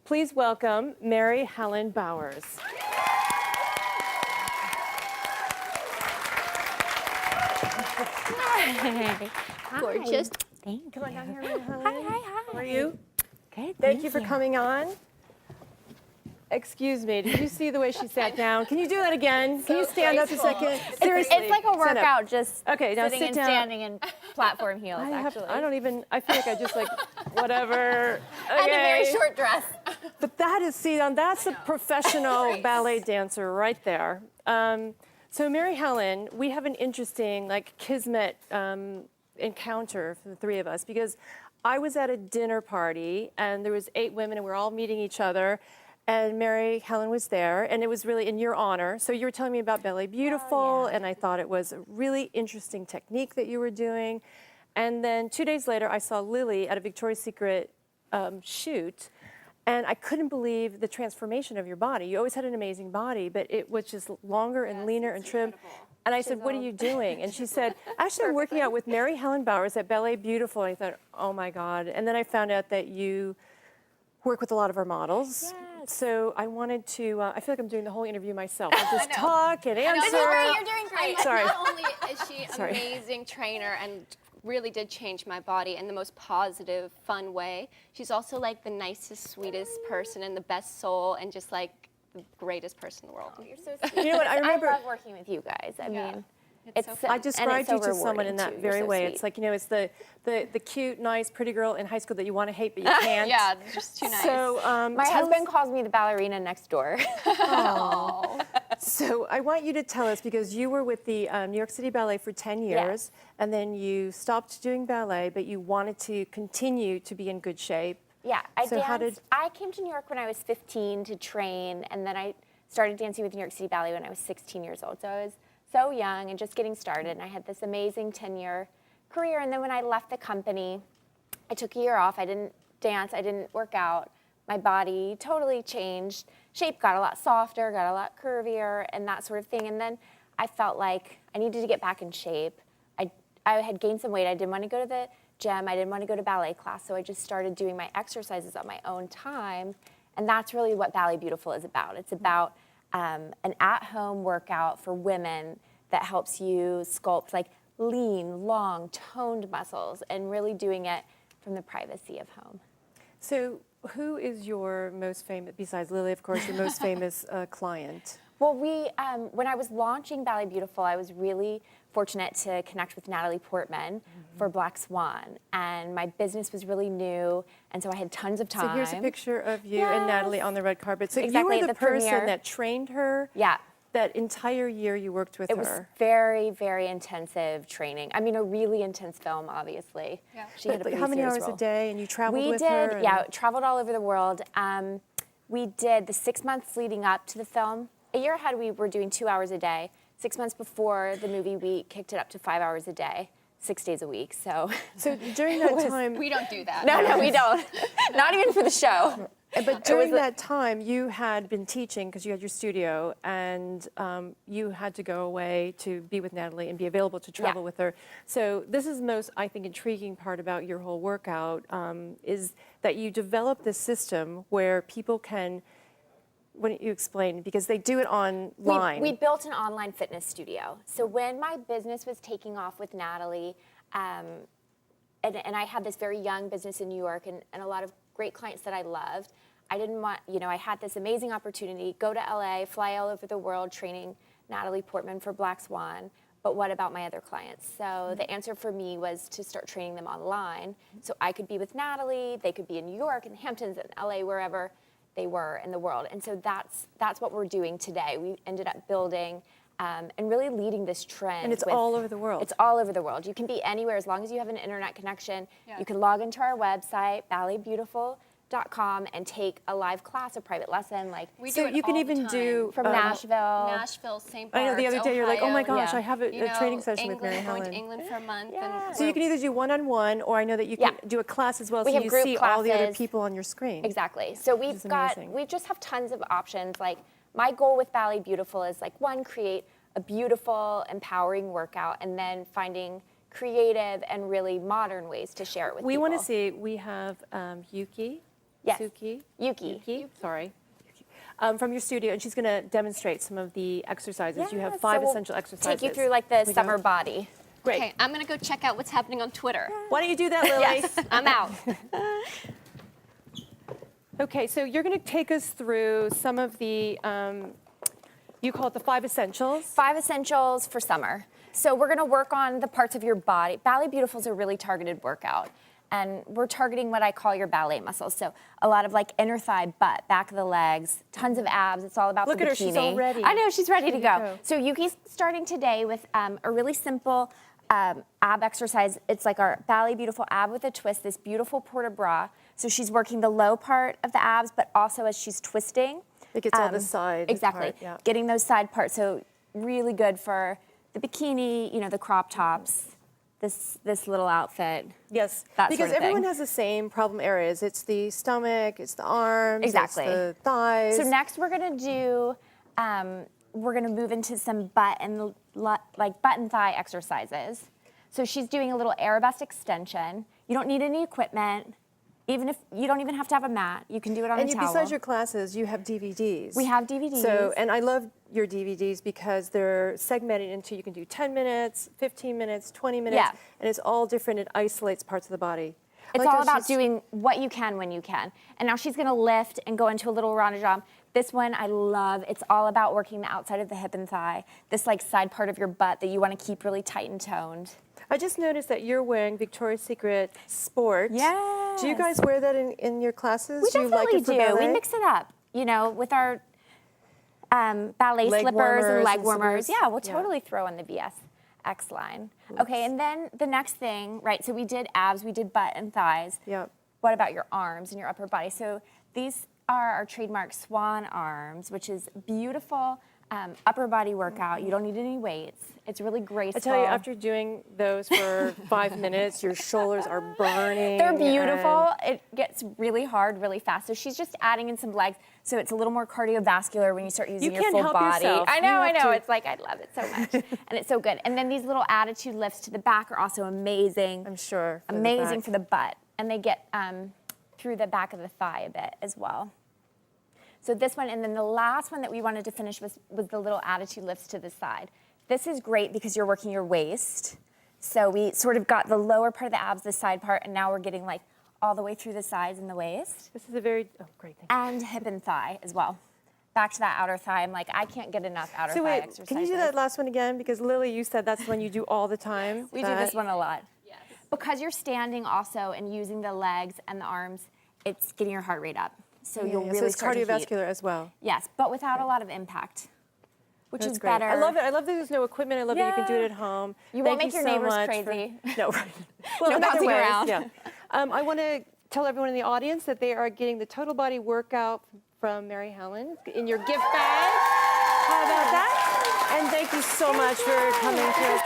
Please welcome Mary Helen Bowers. Hi. Gorgeous. Thank you. Come on down here, Mary Helen. Hi. How are you? Good. Thank you for coming on. Excuse me, did you see the way she sat down? Can you do that again? Can you stand up a second? Seriously. It's like a stand up. workout, just Okay, now sitting sit and down. standing in platform heels, actually. I feel like I just like, whatever. Okay. And a very short dress. But that is, that's a professional ballet dancer right there. So Mary Helen, we have an interesting, like, kismet encounter for the three of us, because I was at a dinner party and there was 8 women and we were all meeting each other. And Mary Helen was there, and it was really in your honor. So you were telling me about Ballet Beautiful, and I thought it was a really interesting technique that you were doing. And then 2 days later, I saw Lily at a Victoria's Secret shoot, and I couldn't believe the transformation of your body. You always had an amazing body, but it was just longer and leaner and trimmed. And I said, what are you doing? And she said, actually, I'm working out with Mary Helen Bowers at Ballet Beautiful. And I thought, oh my God. And then I found out that you work with a lot of our models. Yes. So I wanted to, I feel like I'm doing the whole interview myself. I just talk and answer. You're doing great. Sorry. Not only is she an amazing trainer and really did change my body in the most positive, fun way, she's also like the nicest, sweetest person and the best soul and just like the greatest person in the world. Oh, you're so sweet. You know what, I remember. I love working with you guys. I mean, it's so I described you to someone in that You're very so way. sweet. It's like, it's the cute, nice, pretty girl in high school that you want to hate, but you can't. Yeah, just too nice. So, My husband calls me the ballerina next door. So I want you to tell us, because you were with the New York City Ballet for 10 years, and then you stopped doing ballet, but you wanted to continue to be in good shape. Yeah, I So how danced. did- I came to New York when I was 15 to train, and then I started dancing with New York City Ballet when I was 16 years old. So I was so young and just getting started, and I had this amazing 10-year career. And then when I left the company, I took a year off. I didn't dance. I didn't work out. My body totally changed. Shape got a lot softer, got a lot curvier, and that sort of thing. And then I felt like I needed to get back in shape. I had gained some weight. I didn't want to go to the gym. I didn't want to go to ballet class. So I just started doing my exercises on my own time. And that's really what Ballet Beautiful is about. It's about an at-home workout for women that helps you sculpt like lean, long, toned muscles and really doing it from the privacy of home. So who is your most famous, besides Lily, of course, your most famous client? Well, when I was launching Ballet Beautiful, I was really fortunate to connect with Natalie Portman for Black Swan. And my business was really new, and so I had tons of time. So here's a picture of you and Natalie on the red carpet. So Exactly, you were at the the person premiere. that trained her? Yeah. That entire year you worked with her? It was very, very intensive training. I mean, a really intense film, obviously. Yeah. She had a pretty How many serious hours role. a day, and you traveled We with did, her? yeah, traveled all over the world. We did the 6 months leading up to the film. A year ahead, we were doing 2 hours a day. 6 months before the movie, we kicked it up to 5 hours a day, 6 days a week. So during that time, We don't do that. no, we don't. Not even for the show. but during that time, you had been teaching because you had your studio, and you had to go away to be with Natalie and be available to travel with her. So this is the most, I think, intriguing part about your whole workout is that you develop this system where people can. Why don't you explain? Because they do it online. We built an online fitness studio. So when my business was taking off with Natalie, and I had this very young business in New York and a lot of great clients that I loved, I didn't want, I had this amazing opportunity, go to LA, fly all over the world training Natalie Portman for Black Swan, but what about my other clients? So the answer for me was to start training them online so I could be with Natalie, they could be in New York and Hamptons and LA, wherever they were in the world. And so that's what we're doing today. We ended up building and really leading this trend. And it's all over the world. It's all over the world. You can be anywhere as long as you have an internet connection. Yeah. You can log into our website, balletbeautiful.com, and take a live class, a private lesson. We So do it you can all even the do time. From Nashville. Nashville, St. I Bart's, know the other day you're like, oh my Ohio, gosh, I have a training session with Mary England, Helen. going to England for a month. Yeah. And So you can either do one-on-one, or I know that you can do a class as well, We so have you group see all the other classes. people on your screen. Exactly. So is amazing. we just have tons of options. Like my goal with Ballet Beautiful is like one, create a beautiful, empowering workout, and then finding creative and really modern ways to share it with We people. want to see, we have Yuki. Yes. Suki. Yuki. Sorry. From your studio, and she's going to demonstrate some of the exercises. You have Yeah, 5 so we'll essential exercises. Take you through like the We summer go. body. Great. Okay, I'm gonna go check out what's happening on Twitter. Why don't you do that, Lily? Yes, I'm out. Okay, so you're going to take us through some of the, you call it the 5 essentials. 5 essentials for summer. So we're gonna work on the parts of your body. Ballet Beautiful is a really targeted workout. And we're targeting what I call your ballet muscles. So a lot of like inner thigh, butt, back of the legs, tons of abs. It's all about Look the bikini. at her, she's all ready. I know, she's ready to to go. go. So Yuki's starting today with a really simple ab exercise. It's like our Ballet Beautiful ab with a twist, this beautiful port de bras. So she's working the low part of the abs, but also as she's twisting. It gets all the side Exactly, part, yeah. getting those side parts. So really good for the bikini, you know, the crop tops, this little outfit. Yes, That because sort of everyone thing. has the same problem areas. It's the stomach, it's the arms, Exactly. it's the thighs. So next we're gonna do, we're gonna move into some butt and like butt and thigh exercises. So she's doing a little arabesque extension. You don't need any equipment. Even if you don't even have to have a mat, you can do it on and a towel. besides your classes, you have DVDs. We have DVDs. So, and I love your DVDs because they're segmented into, you can do 10 minutes, 15 minutes, 20 minutes, Yeah. and it's all different. It isolates parts of the body. It's Like all how about she's- doing what you can when you can. And now she's gonna lift and go into a little ronde jambe. This one I love. It's all about working the outside of the hip and thigh, this like side part of your butt that you wanna keep really tight and toned. I just noticed that you're wearing Victoria's Secret Sport. Yes. Do you guys wear that in your classes? We do you like definitely it for do. ballet? We mix it up, you know, with our ballet Leg slippers warmers and leg and warmers. slippers. Yeah, we'll Yeah. totally throw in the VSX line. Okay, and then the next thing, right, so we did abs, we did butt and thighs. Yep. What about your arms and your upper body? So these are our trademark swan arms, which is beautiful upper body workout. You don't need any weights. It's really graceful. I tell you, after doing those for 5 minutes, your shoulders are burning. They're beautiful. and- It gets really hard really fast. So she's just adding in some legs, so it's a little more cardiovascular when you start using your can't full help body. yourself. I You know, I have know. to- It's like I love it so much, and it's so good. And then these little attitude lifts to the back are also amazing. I'm sure. for the Amazing back. for the butt, and they get through the back of the thigh a bit as well. So this one, and then the last one that we wanted to finish was the little attitude lifts to the side. This is great because you're working your waist. So we sort of got the lower part of the abs, the side part, and now we're getting like all the way through the sides and the waist. This is a very, oh, great, thank you. And hip and thigh as well. Back to that outer thigh. I'm like, I can't get enough outer So thigh wait, exercises. can you do that last one again? Because Lily, you said that's the one you do all the time. We do this one a lot. Yes. Because you're standing also and using the legs and the arms, it's getting your heart rate up. So you'll Yeah, really so it's start to heat. cardiovascular as well. Yes, but without a lot of impact, which That's is great. better. I love it. I love that there's no equipment. I love that you can do it Yeah. at home. You Thank won't make your so neighbors much crazy. No, right. Well, No in other bouncing ways, around. Yeah. I want to tell everyone in the audience that they are getting the total body workout from Mary Helen in your gift bag. How about that? And thank you so much for coming to us.